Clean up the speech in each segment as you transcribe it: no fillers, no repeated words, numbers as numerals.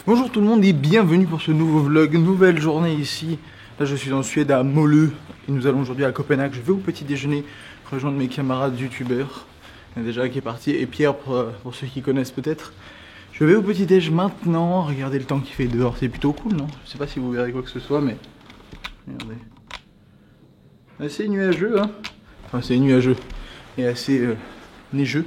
Bonjour tout le monde et bienvenue pour ce nouveau vlog, nouvelle journée ici. Là je suis en Suède à Malmö et nous allons aujourd'hui à Copenhague. Je vais au petit déjeuner rejoindre mes camarades youtubeurs. Il y en a déjà qui est parti et Pierre pour ceux qui connaissent peut-être. Je vais au petit déj maintenant, regardez le temps qu'il fait dehors, c'est plutôt cool non? Je sais pas si vous verrez quoi que ce soit mais... Regardez. Assez nuageux hein. Enfin c'est nuageux et assez neigeux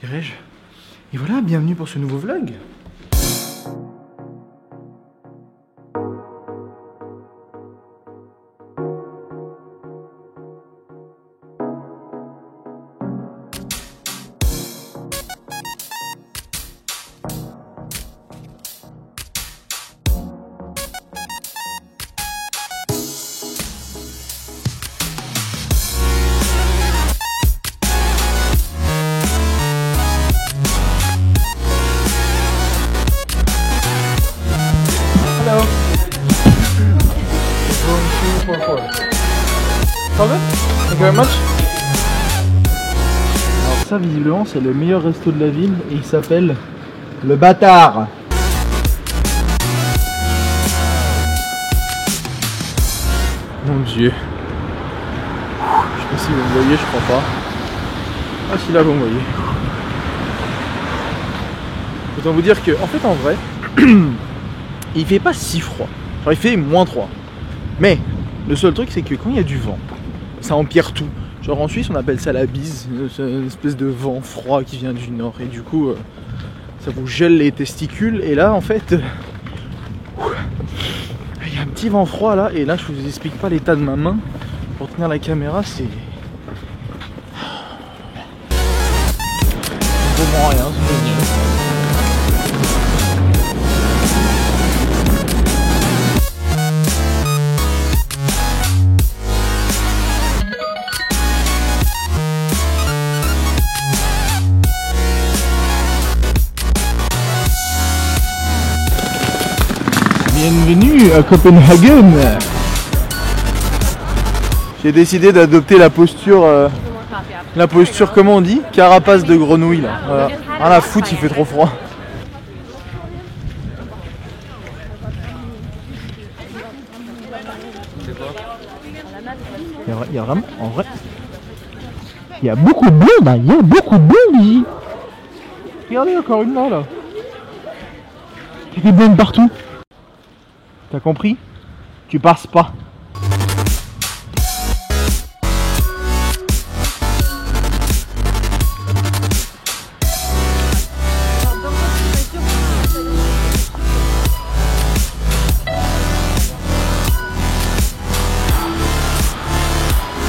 dirais-je. Et voilà, bienvenue pour ce nouveau vlog. Pardon? Thank you very much. Alors ça visiblement c'est le meilleur resto de la ville et il s'appelle Le Bâtard. Mon dieu. Je sais pas si vous me voyez, je crois pas. Ah si là vous me voyez. Autant vous dire que en fait en vrai il fait pas si froid. Genre il fait -3. Mais le seul truc c'est que quand il y a du vent, ça empire tout. Genre en Suisse on appelle ça la bise, c'est une espèce de vent froid qui vient du nord et du coup ça vous gèle les testicules et là en fait il y a un petit vent froid là et là je vous explique pas l'état de ma main pour tenir la caméra, c'est vraiment rien, c'est génial. Bienvenue à Copenhagen. J'ai décidé d'adopter la posture comment on dit? Carapace de grenouille là. Voilà. Rien à foutre, il fait trop froid. Il y a vraiment, en vrai, il y a beaucoup de blondes, il y a beaucoup de blondes ici. Regardez encore une là. Il y a des blondes partout. T'as compris? Tu passes pas.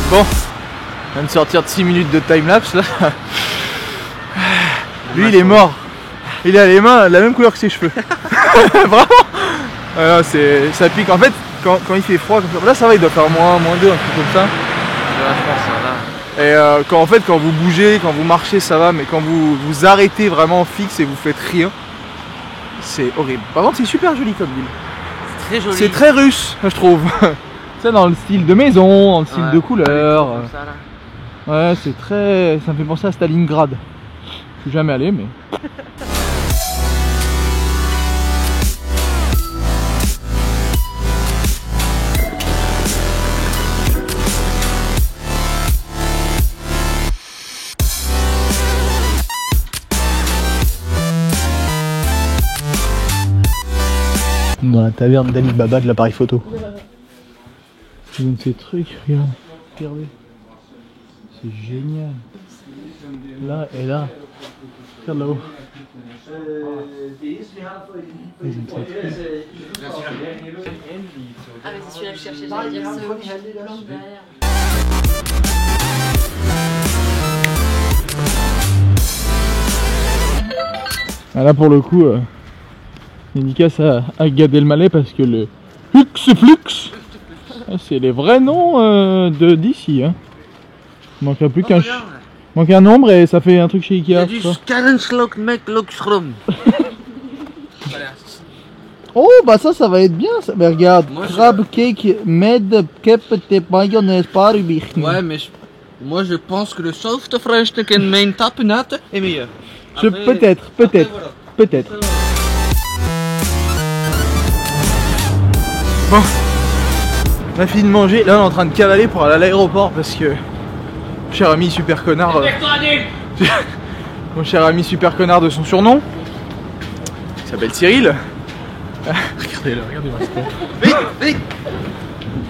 Bon, je viens de sortir de 6 minutes de timelapse là. Lui il est mort. Il a les mains de la même couleur que ses cheveux. Vraiment. Alors ça pique en fait quand il fait froid comme ça. Là ça va, il doit faire -2, un truc comme ça. Ouais, je pense ça va. Et quand vous bougez, quand vous marchez ça va, mais quand vous vous arrêtez vraiment fixe et vous faites rien, c'est horrible. Par contre c'est super joli comme ville. C'est très joli. C'est très russe je trouve. C'est dans le style de maison, dans le style de couleur. Ouais c'est très... ça me fait penser à Stalingrad. Je suis jamais allé mais... Dans la taverne d'Ali Baba de l'appareil photo. C'est un de ces trucs, regardez. C'est génial. Là et là. Regarde là-haut. Ah mais c'est celui-là que je cherchais, j'allais dire ce blanc derrière. Ah là pour le coup, dédicace à Gad Elmaleh parce que le Huxflux, c'est les vrais noms d'ici. Hein. Il manquerait plus qu'un manque un nombre et ça fait un truc chez Ikea. Il y a du Skarrenslok Meklokschrum. Oh bah ça va être bien ça. Mais regarde, crab cake med kepte mayonnaise parubich. Ouais mais moi je pense que le softfresh en mijn tapenat est meilleur. Peut-être. Bon, on a fini de manger, là on est en train de cavaler pour aller à l'aéroport parce que cher ami super connard, mon cher ami super connard de son surnom, il s'appelle Cyril. Regardez-le, regardez-moi ce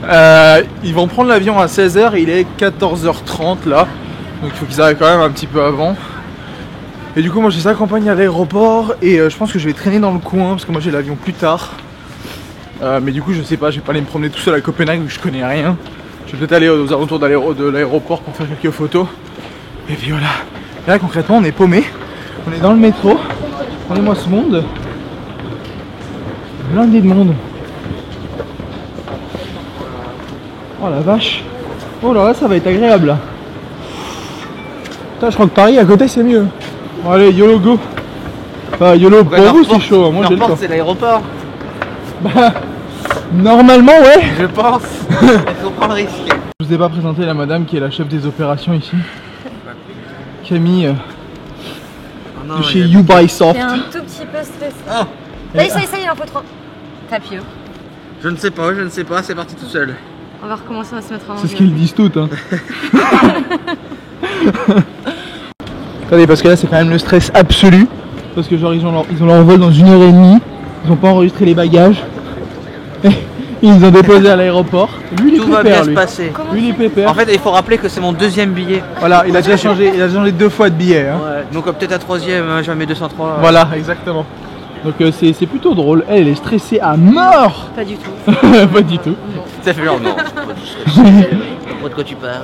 con. Ils vont prendre l'avion à 16h, il est 14h30 là, donc il faut qu'ils arrivent quand même un petit peu avant. Et du coup moi je les accompagne à l'aéroport et je pense que je vais traîner dans le coin parce que moi j'ai l'avion plus tard. Mais du coup je sais pas, je vais pas aller me promener tout seul à Copenhague où je connais rien. Je vais peut-être aller aux alentours de l'aéroport pour faire quelques photos. Et puis voilà. Et là concrètement on est paumé. On est dans le métro. Regardez-moi ce monde. Blindé de monde. Oh la vache. Oh là ça va être agréable là. Putain je crois que Paris à côté c'est mieux. Bon, allez YOLO go. Enfin YOLO pour vous c'est chaud, moi j'ai le temps. C'est l'aéroport. Bah normalement ouais. Je pense. Il faut prendre le risque. Je vous ai pas présenté la madame qui est la chef des opérations ici. Camille de chez Ubisoft. C'est un tout petit peu stressé. Oh. Ça y est, il en faut 3. Tapio. Je ne sais pas, c'est parti tout seul. On va recommencer, on va se mettre en C'est ce qu'ils disent toutes hein. Attendez parce que là c'est quand même le stress absolu. Parce que genre ils ont leur vol dans 1h30. Ils ont pas enregistré les bagages. Et ils ont déposé à l'aéroport. Lui il est Tout va pépère bien lui. se passer. Lui il est pépère. En fait il faut rappeler que c'est mon deuxième billet. Voilà, il a déjà changé 2 fois de billet hein. Ouais. Donc peut-être à troisième, jamais 203. Voilà, exactement. Donc c'est plutôt drôle. Elle est stressée à mort. Pas du tout. Pas du tout. Ça fait genre non. Je sais pas de quoi tu parles.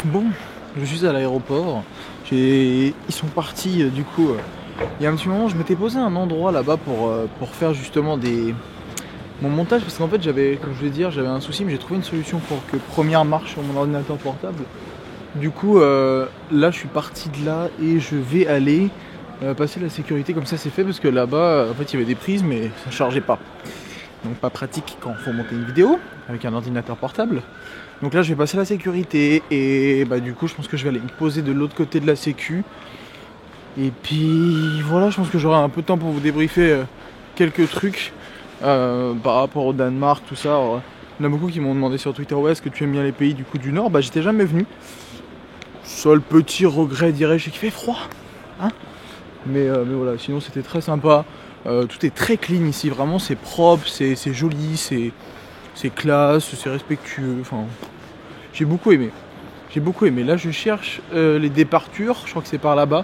Bon, je suis à l'aéroport. Ils sont partis du coup. Il y a un petit moment, je m'étais posé un endroit là-bas pour faire justement mon montage parce qu'en fait j'avais, comme je vais dire, j'avais un souci mais j'ai trouvé une solution pour que Première marche sur mon ordinateur portable. Du coup là je suis parti de là et je vais aller passer la sécurité comme ça c'est fait parce que là-bas en fait il y avait des prises mais ça chargeait pas. Donc pas pratique quand il faut monter une vidéo avec un ordinateur portable. Donc là je vais passer la sécurité et bah du coup je pense que je vais aller me poser de l'autre côté de la sécu. Et puis voilà, je pense que j'aurai un peu de temps pour vous débriefer quelques trucs par rapport au Danemark, tout ça. Alors, il y en a beaucoup qui m'ont demandé sur Twitter, ouais, est-ce que tu aimes bien les pays du coup du Nord? Bah j'étais jamais venu. Seul petit regret dirais-je, c'est qu'il fait froid. Hein, mais voilà, sinon c'était très sympa. Tout est très clean ici, vraiment c'est propre, c'est joli, c'est classe, c'est respectueux. Enfin, j'ai beaucoup aimé. J'ai beaucoup aimé. Là je cherche les départures, je crois que c'est par là-bas.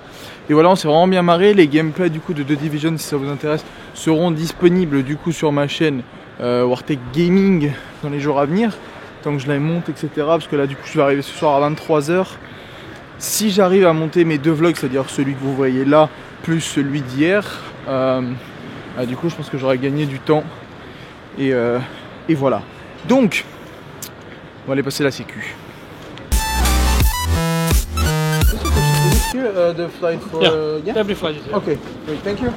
Et voilà, on s'est vraiment bien marré. Les gameplays du coup de The Division, si ça vous intéresse, seront disponibles du coup sur ma chaîne Wartech Gaming dans les jours à venir. Tant que je les monte, etc. Parce que là du coup je vais arriver ce soir à 23h. Si j'arrive à monter mes 2 vlogs, c'est-à-dire celui que vous voyez là, plus celui d'hier, du coup je pense que j'aurai gagné du temps. Et voilà. Donc, on va aller passer la sécu. The flight for yeah? Every flight is here. Okay, great, thank you.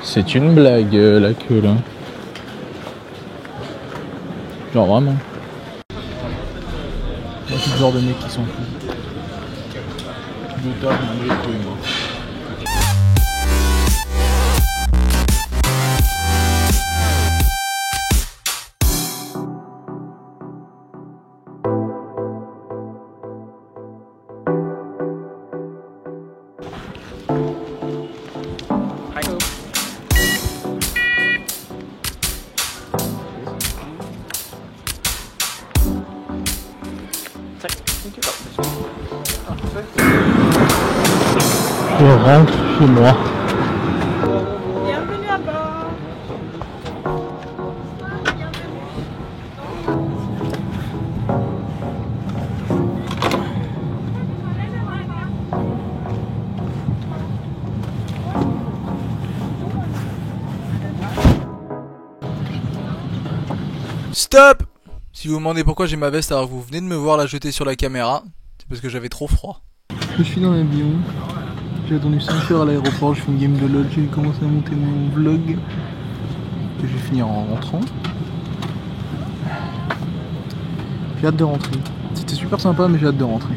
C'est une blague la queue là. Genre vraiment. Moi c'est le genre de mec qui s'en fout. De tard, malgré tout, moi. Je rentre chez moi. Bienvenue à bord. Stop! Si vous vous demandez pourquoi j'ai ma veste alors que vous venez de me voir la jeter sur la caméra, c'est parce que j'avais trop froid. Je suis dans l'avion. J'ai attendu 5 heures à l'aéroport, je fais une game de LOL, j'ai commencé à monter mon vlog que je vais finir en rentrant. J'ai hâte de rentrer. C'était super sympa mais j'ai hâte de rentrer.